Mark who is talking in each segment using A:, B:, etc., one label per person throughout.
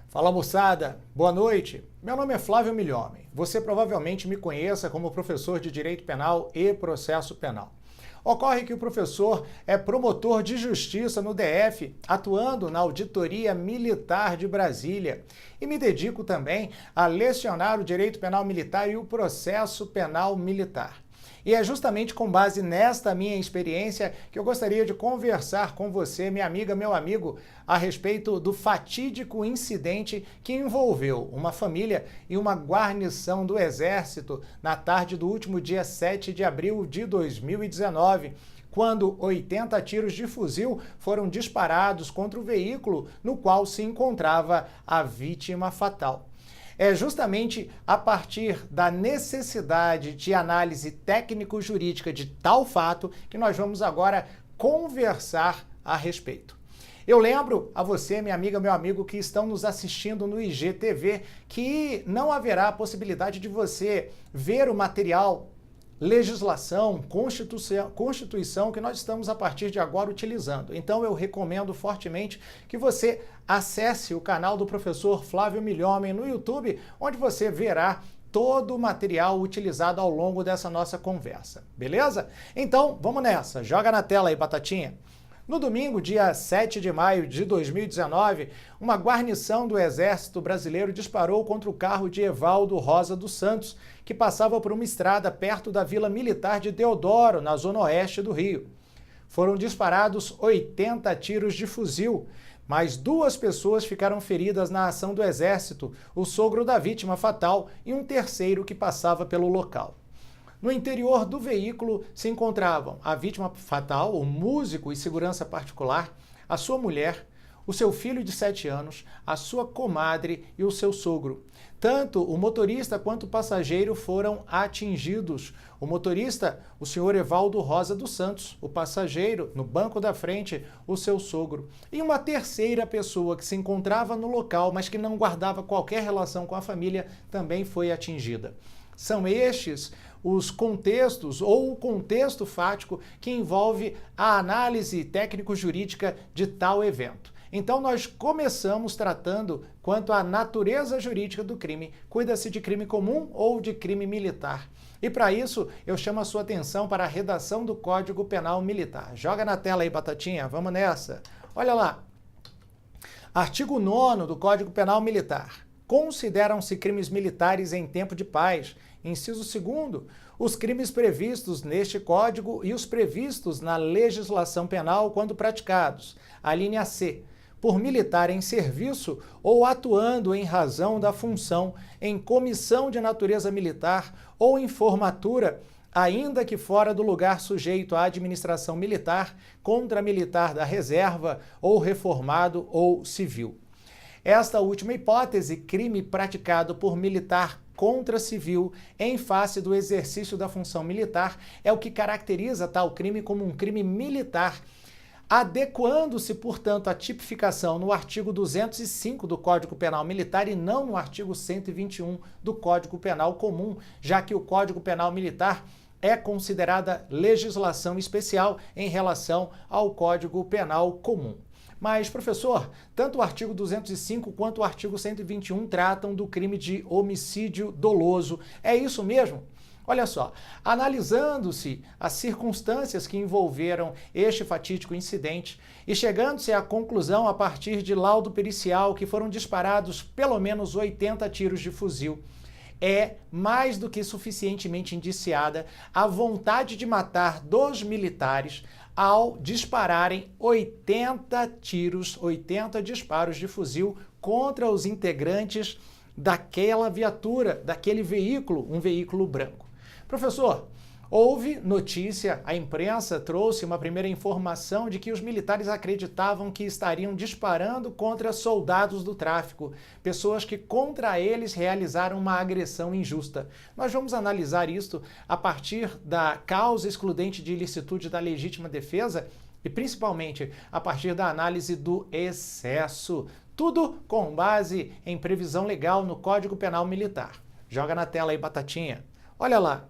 A: Fala moçada, boa noite. Meu nome é Flávio Milhomem. Você provavelmente me conheça como professor de Direito Penal e Processo Penal. Ocorre que o professor é promotor de justiça no DF, atuando na Auditoria Militar de Brasília. E me dedico também a lecionar o Direito Penal Militar e o Processo Penal Militar. E é justamente com base nesta minha experiência que eu gostaria de conversar com você, minha amiga, meu amigo, a respeito do fatídico incidente que envolveu uma família e uma guarnição do Exército na tarde do último dia 7 de abril de 2019, quando 80 tiros de fuzil foram disparados contra o veículo no qual se encontrava a vítima fatal. É justamente a partir da necessidade de análise técnico-jurídica de tal fato que nós vamos agora conversar a respeito. Eu lembro a você, minha amiga, meu amigo, que estão nos assistindo no IGTV, que não haverá possibilidade de você ver o material, legislação, Constituição que nós estamos a partir de agora utilizando. Então eu recomendo fortemente que você acesse o canal do professor Flávio Milhomem no YouTube, onde você verá todo o material utilizado ao longo dessa nossa conversa, beleza? Então vamos nessa, joga na tela aí, batatinha. No domingo, dia 7 de maio de 2019, uma guarnição do Exército Brasileiro disparou contra o carro de Evaldo Rosa dos Santos, que passava por uma estrada perto da Vila Militar de Deodoro, na zona oeste do Rio. Foram disparados 80 tiros de fuzil, mas 2 pessoas ficaram feridas na ação do Exército, o sogro da vítima fatal e um terceiro que passava pelo local. No interior do veículo se encontravam a vítima fatal, o músico e segurança particular, a sua mulher, o seu filho de 7 anos, a sua comadre e o seu sogro. Tanto o motorista quanto o passageiro foram atingidos. O motorista, o senhor Evaldo Rosa dos Santos, o passageiro, no banco da frente, o seu sogro. E uma terceira pessoa que se encontrava no local, mas que não guardava qualquer relação com a família, também foi atingida. São estes os contextos ou o contexto fático que envolve a análise técnico-jurídica de tal evento. Então nós começamos tratando quanto à natureza jurídica do crime. Cuida-se de crime comum ou de crime militar. E para isso eu chamo a sua atenção para a redação do Código Penal Militar. Joga na tela aí, batatinha, vamos nessa. Olha lá. Artigo 9º do Código Penal Militar. Consideram-se crimes militares em tempo de paz. Inciso 2º, os crimes previstos neste Código e os previstos na legislação penal quando praticados. A linha C, por militar em serviço ou atuando em razão da função em comissão de natureza militar ou em formatura, ainda que fora do lugar sujeito à administração militar, contra militar da reserva ou reformado ou civil. Esta última hipótese, crime praticado por militar contra civil em face do exercício da função militar, é o que caracteriza tal crime como um crime militar, adequando-se, portanto, à tipificação no artigo 205 do Código Penal Militar e não no artigo 121 do Código Penal Comum, já que o Código Penal Militar é considerada legislação especial em relação ao Código Penal Comum. Mas, professor, tanto o artigo 205 quanto o artigo 121 tratam do crime de homicídio doloso. É isso mesmo? Olha só, analisando-se as circunstâncias que envolveram este fatídico incidente e chegando-se à conclusão a partir de laudo pericial que foram disparados pelo menos 80 tiros de fuzil, é mais do que suficientemente indiciada a vontade de matar dos militares ao dispararem 80 tiros, 80 disparos de fuzil contra os integrantes daquela viatura, daquele veículo, um veículo branco. Professor, houve notícia, a imprensa trouxe uma primeira informação de que os militares acreditavam que estariam disparando contra soldados do tráfico, pessoas que contra eles realizaram uma agressão injusta. Nós vamos analisar isto a partir da causa excludente de ilicitude da legítima defesa e principalmente a partir da análise do excesso. Tudo com base em previsão legal no Código Penal Militar. Joga na tela aí, batatinha. Olha lá.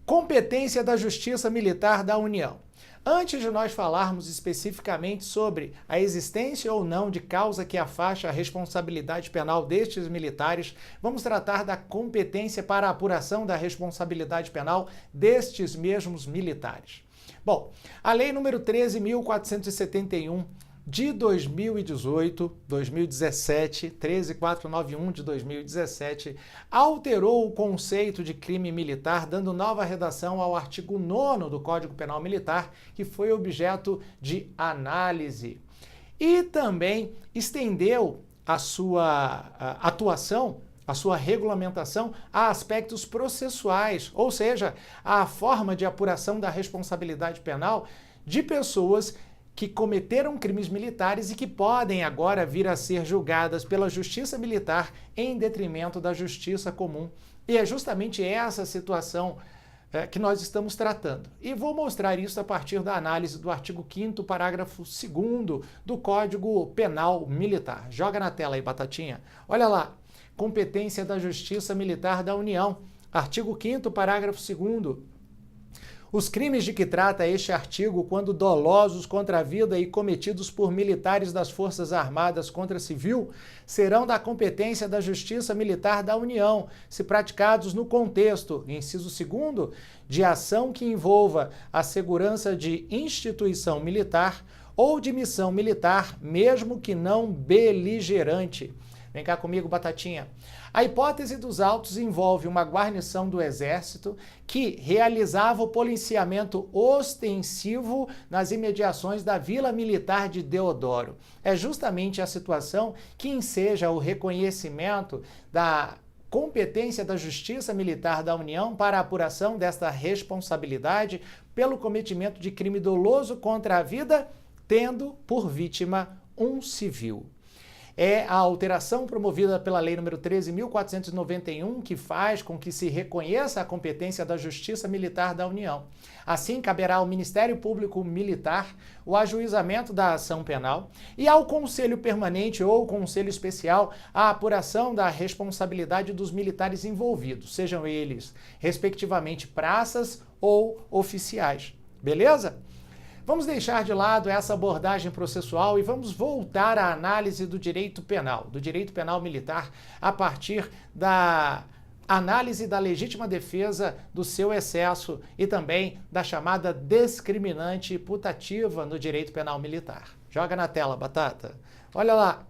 A: Competência da Justiça Militar da União. Antes de nós falarmos especificamente sobre a existência ou não de causa que afaste a responsabilidade penal destes militares, vamos tratar da competência para a apuração da responsabilidade penal destes mesmos militares. Bom, a Lei número 13.471 de 2017, 13491 de 2017, alterou o conceito de crime militar, dando nova redação ao artigo 9º do Código Penal Militar, que foi objeto de análise. E também estendeu a sua atuação, a sua regulamentação a aspectos processuais, ou seja, a forma de apuração da responsabilidade penal de pessoas que cometeram crimes militares e que podem agora vir a ser julgadas pela Justiça Militar em detrimento da Justiça Comum. E é justamente essa situação que nós estamos tratando. E vou mostrar isso a partir da análise do artigo 5º, parágrafo 2º do Código Penal Militar. Joga na tela aí, Batatinha. Olha lá. Competência da Justiça Militar da União. Artigo 5º, parágrafo 2º. Os crimes de que trata este artigo, quando dolosos contra a vida e cometidos por militares das Forças Armadas contra civil, serão da competência da Justiça Militar da União, se praticados no contexto, inciso 2º, de ação que envolva a segurança de instituição militar ou de missão militar, mesmo que não beligerante. Vem cá comigo, Batatinha. A hipótese dos autos envolve uma guarnição do Exército que realizava o policiamento ostensivo nas imediações da Vila Militar de Deodoro. É justamente a situação que enseja o reconhecimento da competência da Justiça Militar da União para a apuração desta responsabilidade pelo cometimento de crime doloso contra a vida, tendo por vítima um civil. É a alteração promovida pela Lei nº 13.491 que faz com que se reconheça a competência da Justiça Militar da União. Assim, caberá ao Ministério Público Militar o ajuizamento da ação penal e ao Conselho Permanente ou Conselho Especial a apuração da responsabilidade dos militares envolvidos, sejam eles, respectivamente, praças ou oficiais. Beleza? Vamos deixar de lado essa abordagem processual e vamos voltar à análise do direito penal militar, a partir da análise da legítima defesa do seu excesso e também da chamada discriminante putativa no direito penal militar. Joga na tela, Batata. Olha lá.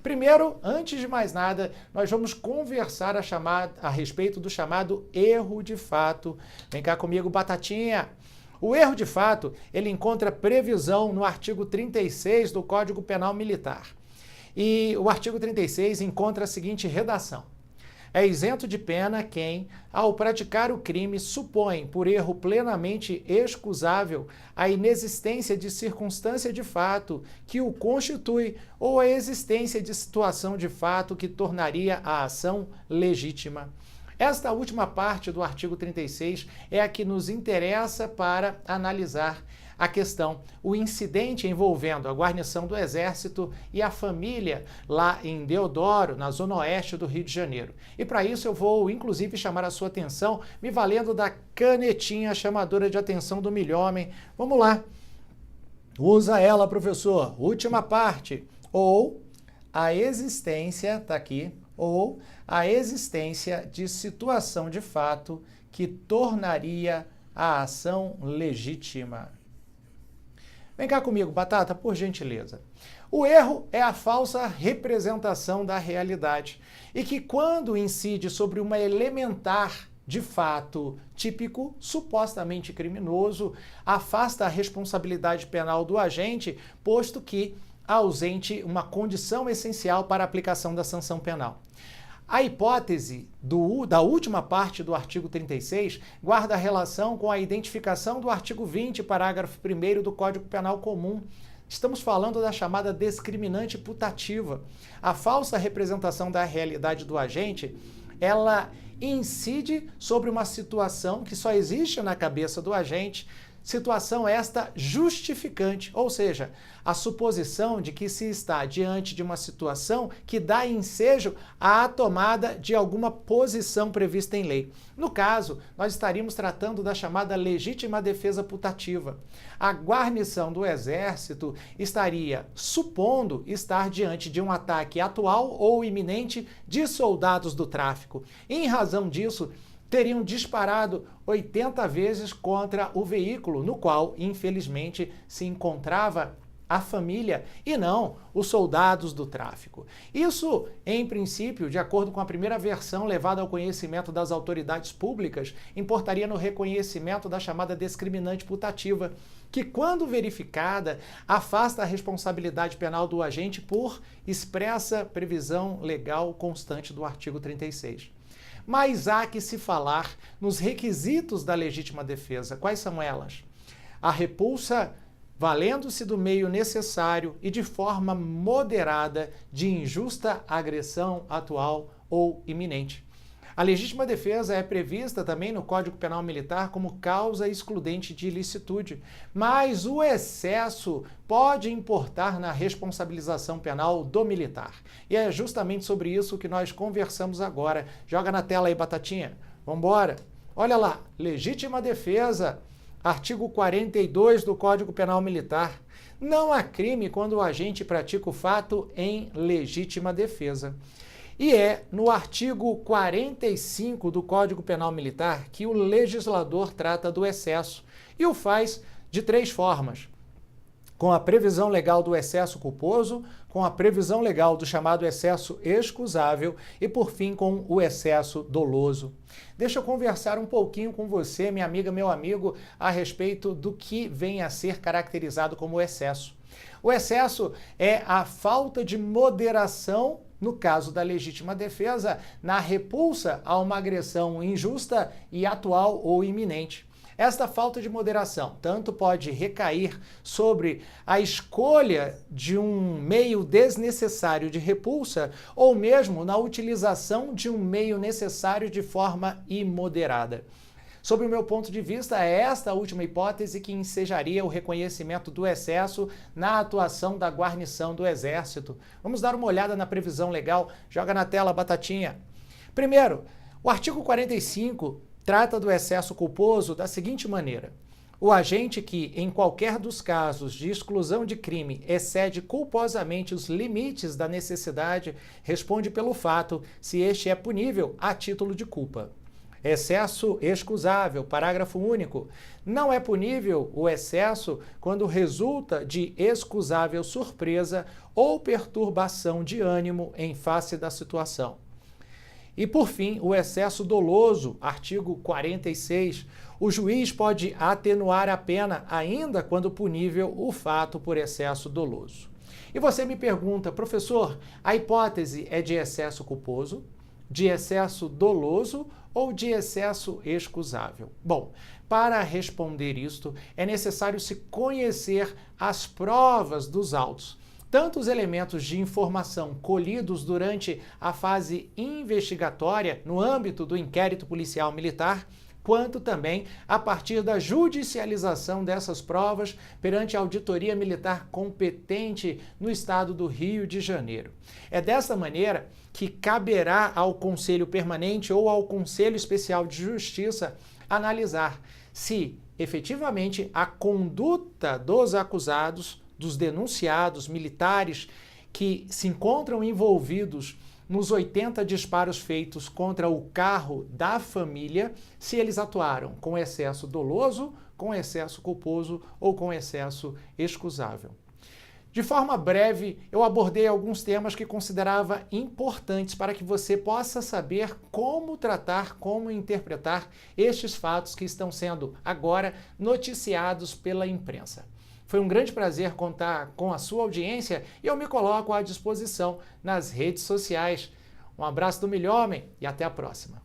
A: Primeiro, antes de mais nada, nós vamos conversar a respeito do chamado erro de fato. Vem cá comigo, Batatinha. O erro de fato, ele encontra previsão no artigo 36 do Código Penal Militar. E o artigo 36 encontra a seguinte redação: é isento de pena quem, ao praticar o crime, supõe, por erro plenamente excusável, a inexistência de circunstância de fato que o constitui ou a existência de situação de fato que tornaria a ação legítima. Esta última parte do artigo 36 é a que nos interessa para analisar a questão, o incidente envolvendo a guarnição do Exército e a família lá em Deodoro, na zona oeste do Rio de Janeiro. E para isso eu vou, inclusive, chamar a sua atenção, me valendo da canetinha chamadora de atenção do milhomem. Vamos lá. Usa ela, professor. Última parte. Ou a existência, tá aqui, ou a existência de situação de fato que tornaria a ação legítima. Vem cá comigo, Batata, por gentileza. O erro é a falsa representação da realidade e que, quando incide sobre uma elementar de fato típico, supostamente criminoso, afasta a responsabilidade penal do agente, posto que ausente uma condição essencial para a aplicação da sanção penal. A hipótese da última parte do artigo 36 guarda relação com a identificação do artigo 20, parágrafo 1º do Código Penal Comum. Estamos falando da chamada discriminante putativa. A falsa representação da realidade do agente, ela incide sobre uma situação que só existe na cabeça do agente, situação esta justificante, ou seja, a suposição de que se está diante de uma situação que dá ensejo à tomada de alguma posição prevista em lei. No caso, nós estaríamos tratando da chamada legítima defesa putativa. A guarnição do Exército estaria supondo estar diante de um ataque atual ou iminente de soldados do tráfico. Em razão disso, teriam disparado 80 vezes contra o veículo no qual, infelizmente, se encontrava a família e não os soldados do tráfico. Isso, em princípio, de acordo com a primeira versão levada ao conhecimento das autoridades públicas, importaria no reconhecimento da chamada discriminante putativa, que, quando verificada, afasta a responsabilidade penal do agente por expressa previsão legal constante do artigo 36. Mas há que se falar nos requisitos da legítima defesa. Quais são elas? A repulsa valendo-se do meio necessário e de forma moderada de injusta agressão atual ou iminente. A legítima defesa é prevista também no Código Penal Militar como causa excludente de ilicitude, mas o excesso pode importar na responsabilização penal do militar. E é justamente sobre isso que nós conversamos agora. Joga na tela aí, Batatinha. Vamos embora. Olha lá, legítima defesa, artigo 42 do Código Penal Militar. Não há crime quando o agente pratica o fato em legítima defesa. E é no artigo 45 do Código Penal Militar que o legislador trata do excesso e o faz de três formas: com a previsão legal do excesso culposo, com a previsão legal do chamado excesso excusável e, por fim, com o excesso doloso. Deixa eu conversar um pouquinho com você, minha amiga, meu amigo, a respeito do que vem a ser caracterizado como excesso. O excesso é a falta de moderação, no caso da legítima defesa, na repulsa a uma agressão injusta e atual ou iminente. Esta falta de moderação tanto pode recair sobre a escolha de um meio desnecessário de repulsa ou mesmo na utilização de um meio necessário de forma imoderada. Sob o meu ponto de vista, é esta última hipótese que ensejaria o reconhecimento do excesso na atuação da guarnição do Exército. Vamos dar uma olhada na previsão legal. Joga na tela, Batatinha. Primeiro, o artigo 45 trata do excesso culposo da seguinte maneira: o agente que, em qualquer dos casos de exclusão de crime, excede culposamente os limites da necessidade, responde pelo fato, se este é punível a título de culpa. Excesso excusável, parágrafo único. Não é punível o excesso quando resulta de excusável surpresa ou perturbação de ânimo em face da situação. E, por fim, o excesso doloso, artigo 46. O juiz pode atenuar a pena ainda quando punível o fato por excesso doloso. E você me pergunta, professor, a hipótese é de excesso culposo, de excesso doloso ou de excesso excusável? Bom, para responder isto, é necessário se conhecer as provas dos autos, tanto os elementos de informação colhidos durante a fase investigatória no âmbito do inquérito policial militar, quanto também a partir da judicialização dessas provas perante a auditoria militar competente no estado do Rio de Janeiro. É dessa maneira que caberá ao Conselho Permanente ou ao Conselho Especial de Justiça analisar se, efetivamente, a conduta dos acusados, dos denunciados militares que se encontram envolvidos nos 80 disparos feitos contra o carro da família, se eles atuaram com excesso doloso, com excesso culposo ou com excesso excusável. De forma breve, eu abordei alguns temas que considerava importantes para que você possa saber como tratar, como interpretar estes fatos que estão sendo agora noticiados pela imprensa. Foi um grande prazer contar com a sua audiência e eu me coloco à disposição nas redes sociais. Um abraço do Milhomem e até a próxima.